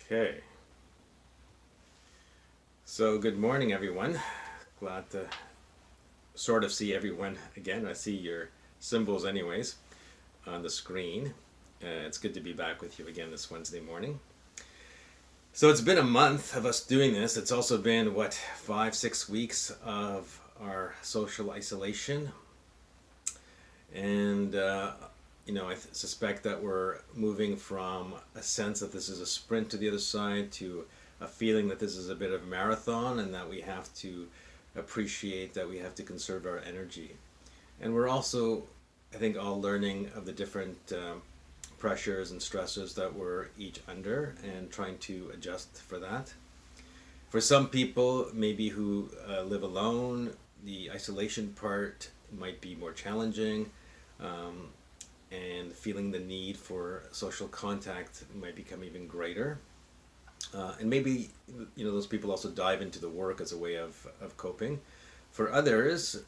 Okay. So, good morning, everyone. Glad to sort of see everyone again. I see your symbols, anyways, on the screen. It's good to be back with you again this Wednesday morning. So, it's been a month of us doing this. It's also been, 5, 6 weeks of our social isolation. And, I suspect that we're moving from a sense that this is a sprint to the other side to a feeling that this is a bit of a marathon and that we have to appreciate that we have to conserve our energy. And we're also, I think, all learning of the different pressures and stresses that we're each under and trying to adjust for that. For some people, maybe who live alone, the isolation part might be more challenging. Um, and feeling the need for social contact might become even greater. And maybe those people also dive into the work as a way of coping. For others,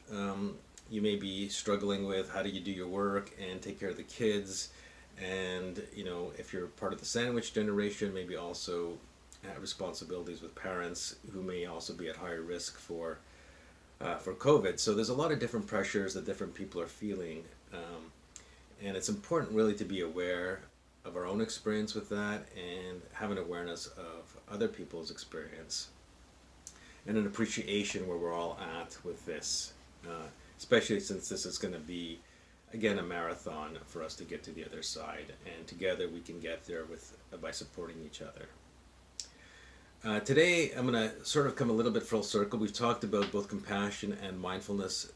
you may be struggling with how do you do your work and take care of the kids, and if you're part of the sandwich generation, maybe also responsibilities with parents who may also be at higher risk for COVID. So there's a lot of different pressures that different people are feeling. And it's important really to be aware of our own experience with that and have an awareness of other people's experience and an appreciation where we're all at with this, especially since this is going to be, again, a marathon for us to get to the other side. And together we can get there by supporting each other. Today, I'm going to sort of come a little bit full circle. We've talked about both compassion and mindfulness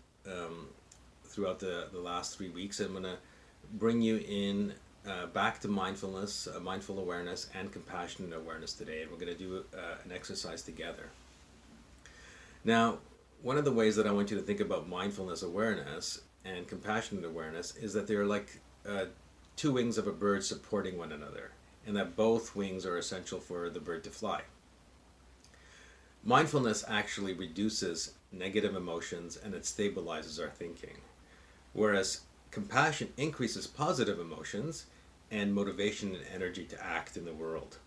throughout the last 3 weeks. I'm going to bring you in back to mindfulness, mindful awareness, and compassionate awareness today. And we're going to do an exercise together. Now, one of the ways that I want you to think about mindfulness awareness and compassionate awareness is that they're like two wings of a bird supporting one another, and that both wings are essential for the bird to fly. Mindfulness actually reduces negative emotions and it stabilizes our thinking, whereas compassion increases positive emotions and motivation and energy to act in the world.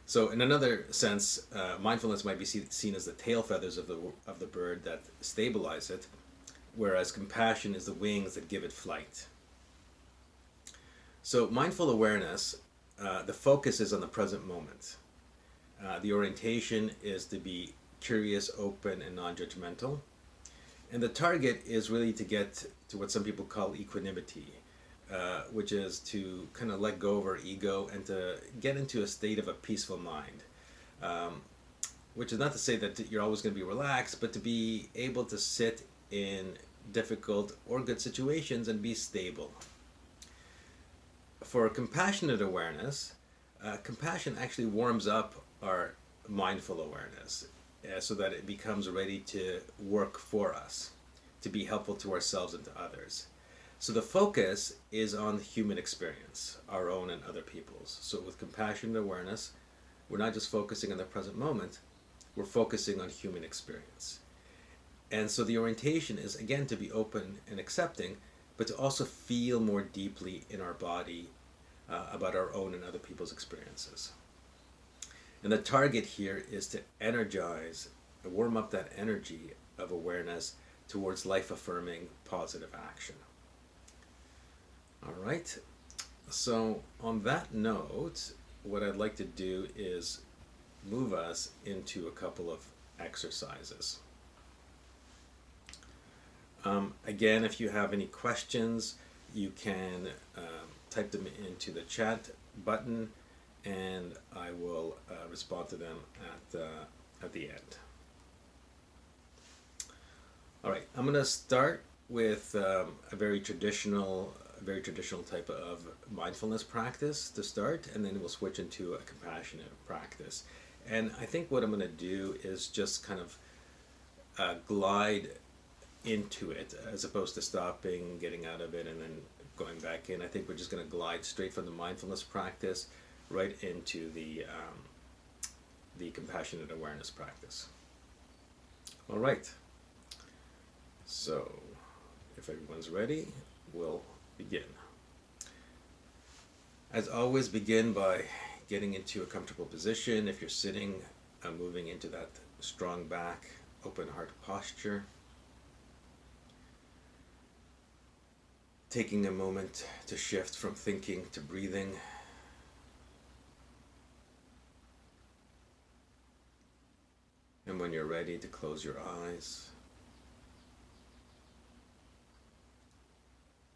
So, in another sense, mindfulness might be seen as the tail feathers of the bird that stabilize it, whereas compassion is the wings that give it flight. So, mindful awareness, the focus is on the present moment. The orientation is to be curious, open, and non judgmental. And the target is really to get to what some people call equanimity, which is to kind of let go of our ego and to get into a state of a peaceful mind. Which is not to say that you're always going to be relaxed, but to be able to sit in difficult or good situations and be stable. For compassionate awareness, compassion actually warms up our mindful awareness so that it becomes ready to work for us, to be helpful to ourselves and to others. So the focus is on the human experience, our own and other people's. So with compassionate awareness, we're not just focusing on the present moment, we're focusing on human experience. And so the orientation is, again, to be open and accepting, but to also feel more deeply in our body about our own and other people's experiences. And the target here is to energize, warm up that energy of awareness towards life affirming positive action. All right. So, on that note, what I'd like to do is move us into a couple of exercises. Again, if you have any questions, you can type them into the chat button and I will respond to them at the end. All right, I'm going to start with a very traditional type of mindfulness practice to start, and then we'll switch into a compassionate practice. And I think what I'm going to do is just kind of glide into it as opposed to stopping, getting out of it, and then going back in. I think we're just going to glide straight from the mindfulness practice right into the compassionate awareness practice. All right. So, if everyone's ready, we'll begin. As always, begin by getting into a comfortable position. If you're sitting, moving into that strong back, open heart posture. Taking a moment to shift from thinking to breathing. And when you're ready to close your eyes.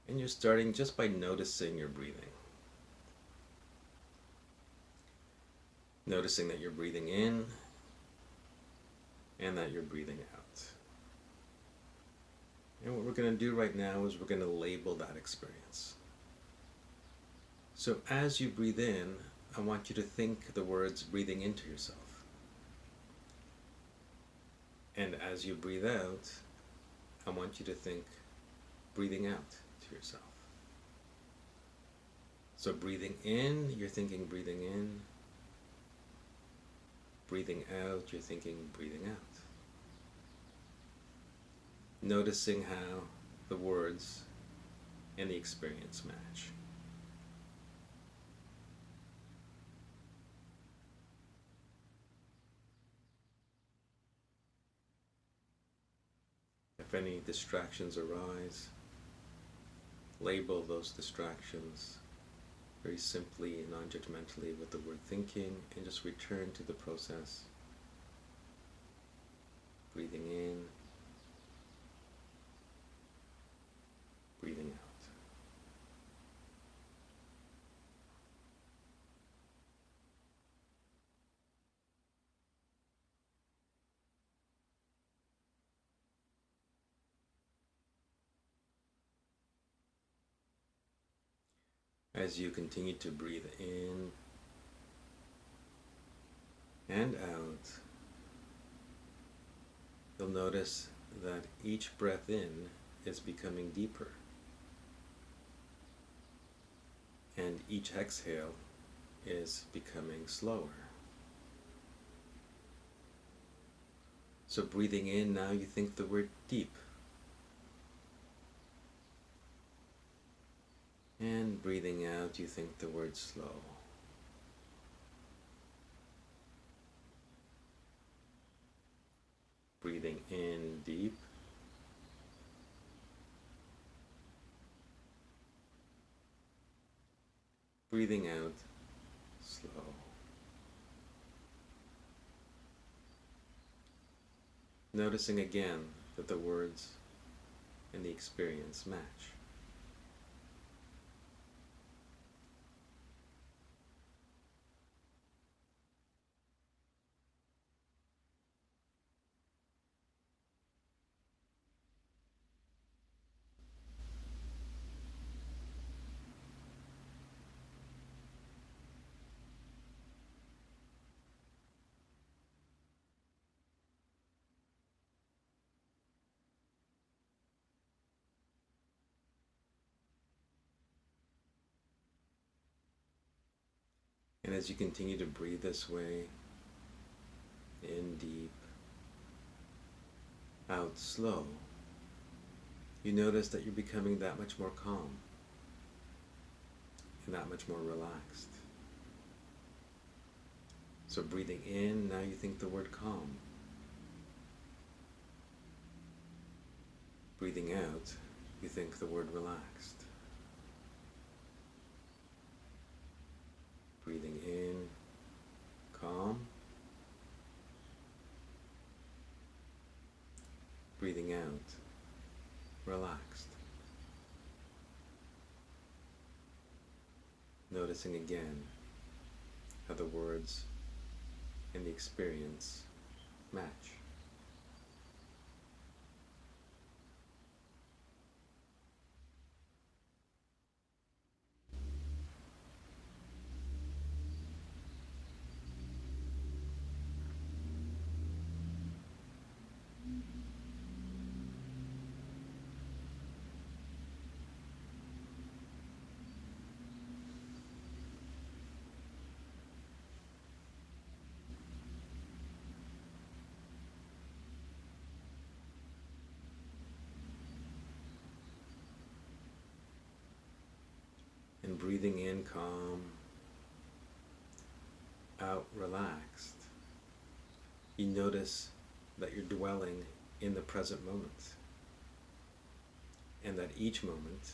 And you're starting just by noticing your breathing. Noticing that you're breathing in and that you're breathing out. And what we're going to do right now is we're going to label that experience. So as you breathe in, I want you to think the words breathing into yourself. And as you breathe out, I want you to think breathing out to yourself. So breathing in, you're thinking breathing in. Breathing out, you're thinking breathing out. Noticing how the words and the experience match. If any distractions arise, label those distractions very simply and non-judgmentally with the word thinking, and just return to the process. Breathing in, breathing out. As you continue to breathe in and out, you'll notice that each breath in is becoming deeper, and each exhale is becoming slower. So breathing in, now you think the word deep. And breathing out, you think the word slow. Breathing in deep. Breathing out slow. Noticing again that the words and the experience match. And as you continue to breathe this way, in deep, out slow, you notice that you're becoming that much more calm and that much more relaxed. So breathing in, now you think the word calm. Breathing out, you think the word relaxed. Breathing in, calm. Breathing out, relaxed. Noticing again how the words and the experience match. And breathing in calm, out relaxed. You notice that you're dwelling in the present moment, and that each moment,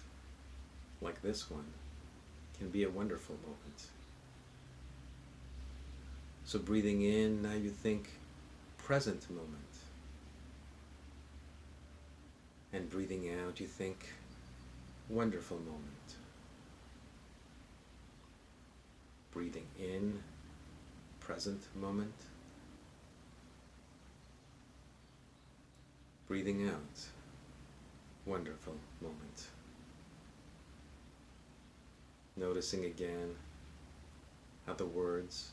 like this one, can be a wonderful moment. So breathing in, now you think present moment. And breathing out, you think wonderful moment. Breathing in, present moment. Breathing out, wonderful moment. Noticing again how the words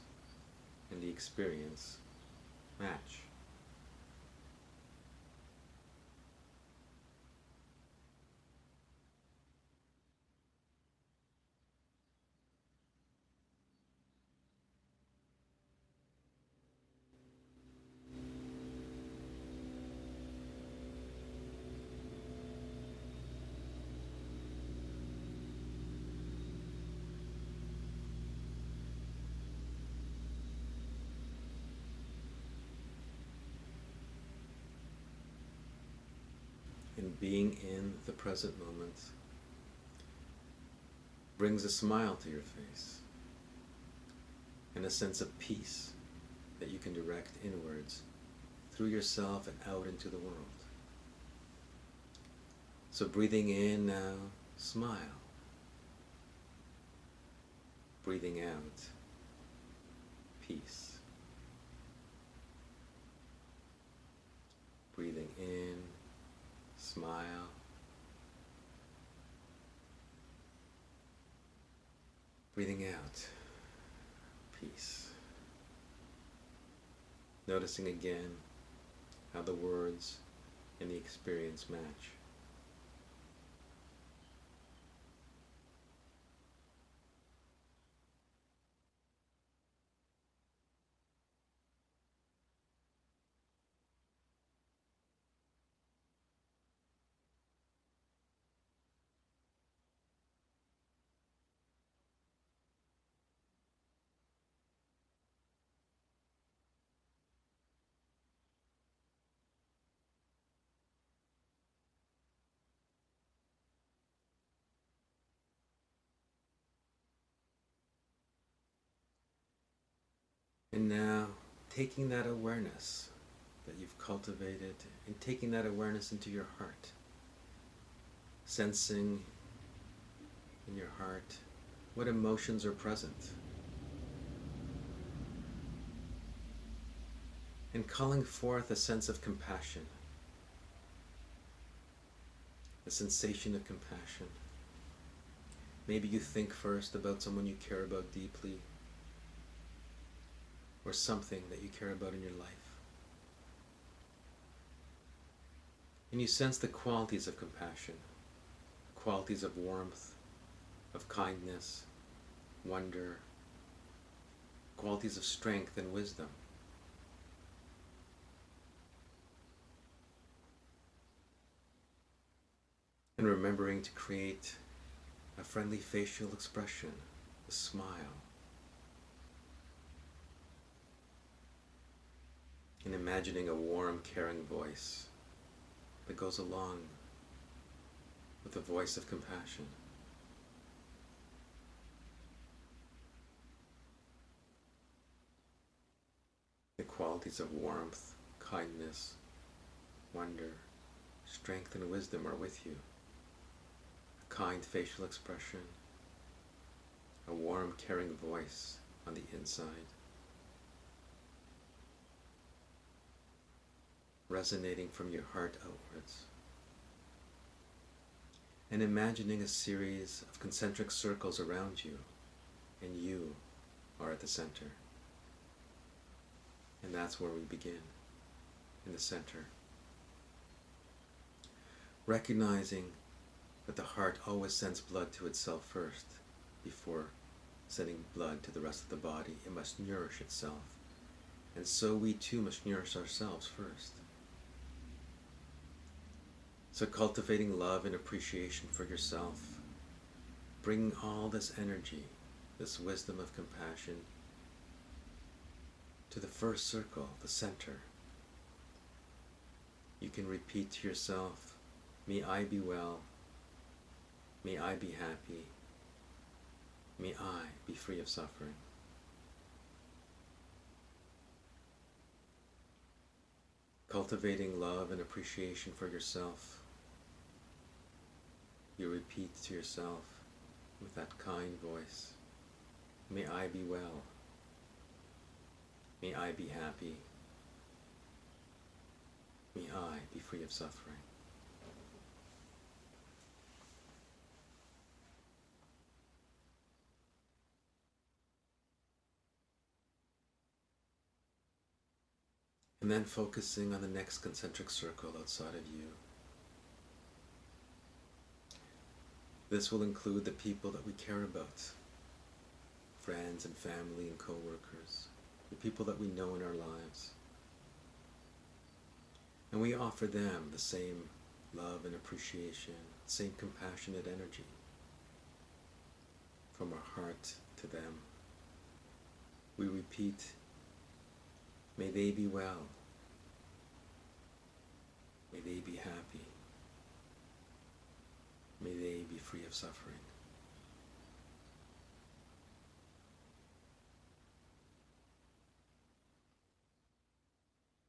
and the experience match. And being in the present moment brings a smile to your face and a sense of peace that you can direct inwards through yourself and out into the world. So breathing in now, smile. Breathing out, peace. Breathing in, smile. Breathing out, peace. Noticing again how the words and the experience match. And now, taking that awareness that you've cultivated and taking that awareness into your heart, sensing in your heart what emotions are present, and calling forth a sense of compassion, a sensation of compassion. Maybe you think first about someone you care about deeply, or something that you care about in your life. And you sense the qualities of compassion, qualities of warmth, of kindness, wonder, qualities of strength and wisdom. And remembering to create a friendly facial expression, a smile. And imagining a warm, caring voice that goes along with the voice of compassion. The qualities of warmth, kindness, wonder, strength, and wisdom are with you. A kind facial expression, a warm, caring voice on the inside, resonating from your heart outwards. And imagining a series of concentric circles around you, and you are at the center. And that's where we begin, in the center. Recognizing that the heart always sends blood to itself first, before sending blood to the rest of the body. It must nourish itself. And so we too must nourish ourselves first. So cultivating love and appreciation for yourself, bringing all this energy, this wisdom of compassion to the first circle, the center. You can repeat to yourself, may I be well, may I be happy, may I be free of suffering. Cultivating love and appreciation for yourself, you repeat to yourself with that kind voice, may I be well, may I be happy, may I be free of suffering. And then focusing on the next concentric circle outside of you. This will include the people that we care about, friends and family and co-workers, the people that we know in our lives. And we offer them the same love and appreciation, same compassionate energy from our heart to them. We repeat, may they be well, may they be happy, may they be free of suffering.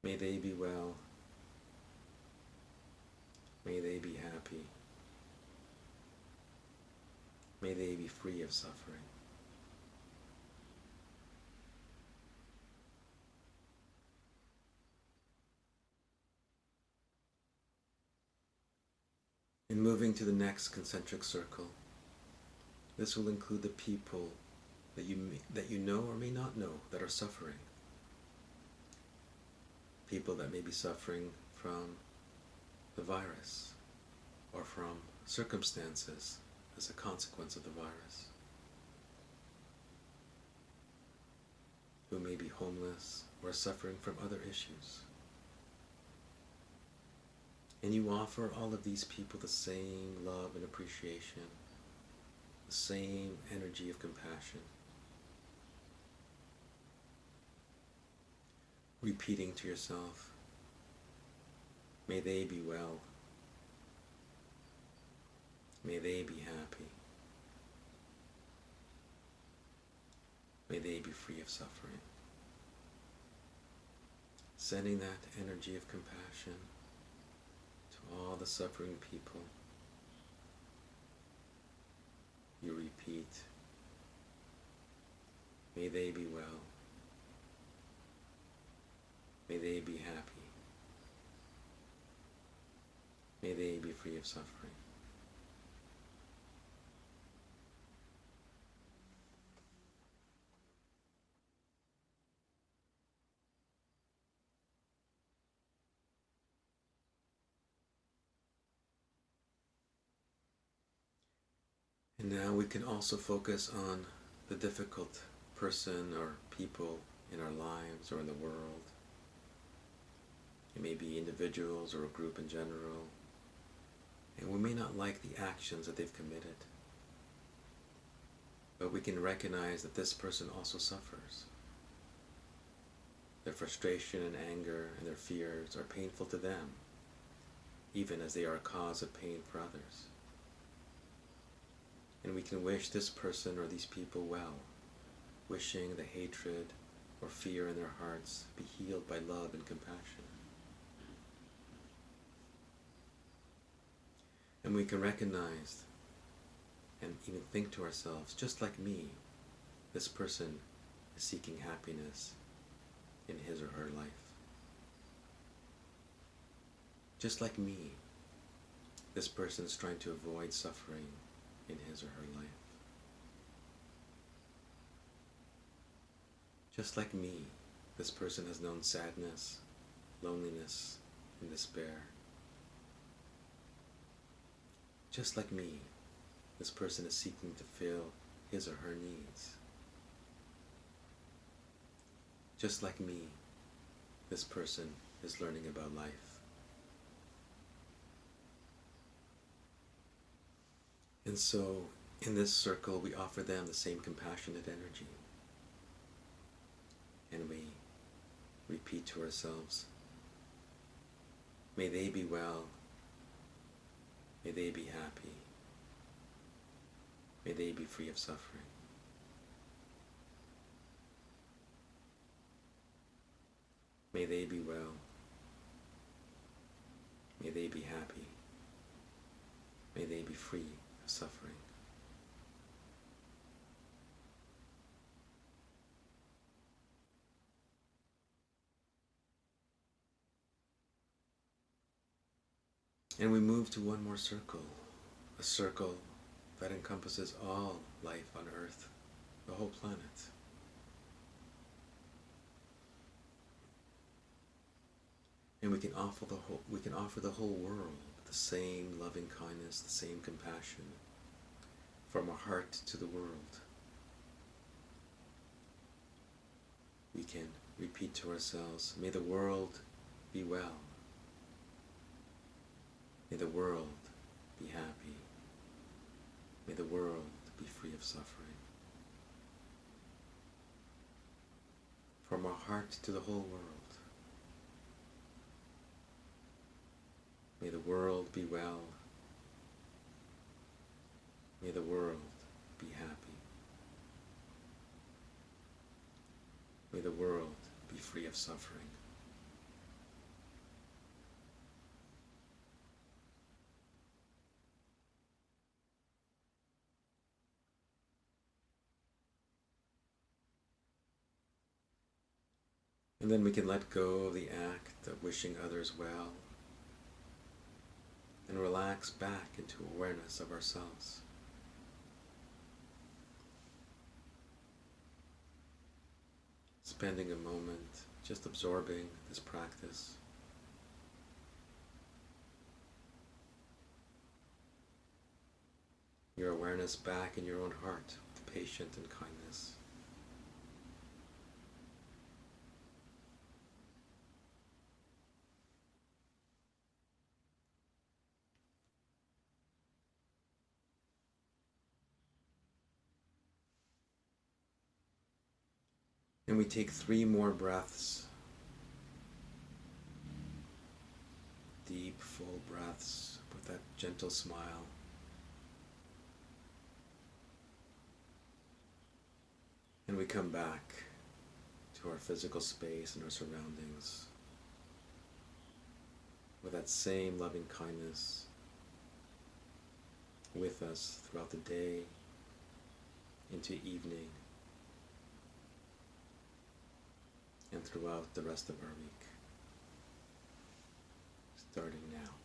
May they be well, may they be happy, may they be free of suffering. In moving to the next concentric circle, this will include the people that you know or may not know that are suffering. People that may be suffering from the virus or from circumstances as a consequence of the virus, who may be homeless or suffering from other issues. And you offer all of these people the same love and appreciation, the same energy of compassion. Repeating to yourself, may they be well, may they be happy, may they be free of suffering. Sending that energy of compassion to all the suffering people. You repeat, may they be well, may they be happy, may they be free of suffering. And now we can also focus on the difficult person or people in our lives or in the world. It may be individuals or a group in general. And we may not like the actions that they've committed. But we can recognize that this person also suffers. Their frustration and anger and their fears are painful to them, even as they are a cause of pain for others. And we can wish this person or these people well, wishing the hatred or fear in their hearts be healed by love and compassion. And we can recognize and even think to ourselves, just like me, this person is seeking happiness in his or her life. Just like me, this person is trying to avoid suffering in his or her life. Just like me, this person has known sadness, loneliness, and despair. Just like me, this person is seeking to fill his or her needs. Just like me, this person is learning about life. And so, in this circle, we offer them the same compassionate energy. And we repeat to ourselves, may they be well, may they be happy, may they be free of suffering. May they be well, may they be happy, may they be free of suffering. And we move to one more circle, a circle that encompasses all life on Earth, the whole planet. And we can offer the whole world the same loving kindness, the same compassion, from our heart to the world. We can repeat to ourselves, may the world be well. May the world be happy. May the world be free of suffering. From our heart to the whole world. May the world be well. May the world be happy. May the world be free of suffering. And then we can let go of the act of wishing others well and relax back into awareness of ourselves. Spending a moment just absorbing this practice. Your awareness back in your own heart with patience and kindness. And we take 3 more breaths. Deep, full breaths with that gentle smile. And we come back to our physical space and our surroundings with that same loving kindness with us throughout the day, into evening, and throughout the rest of our week, starting now.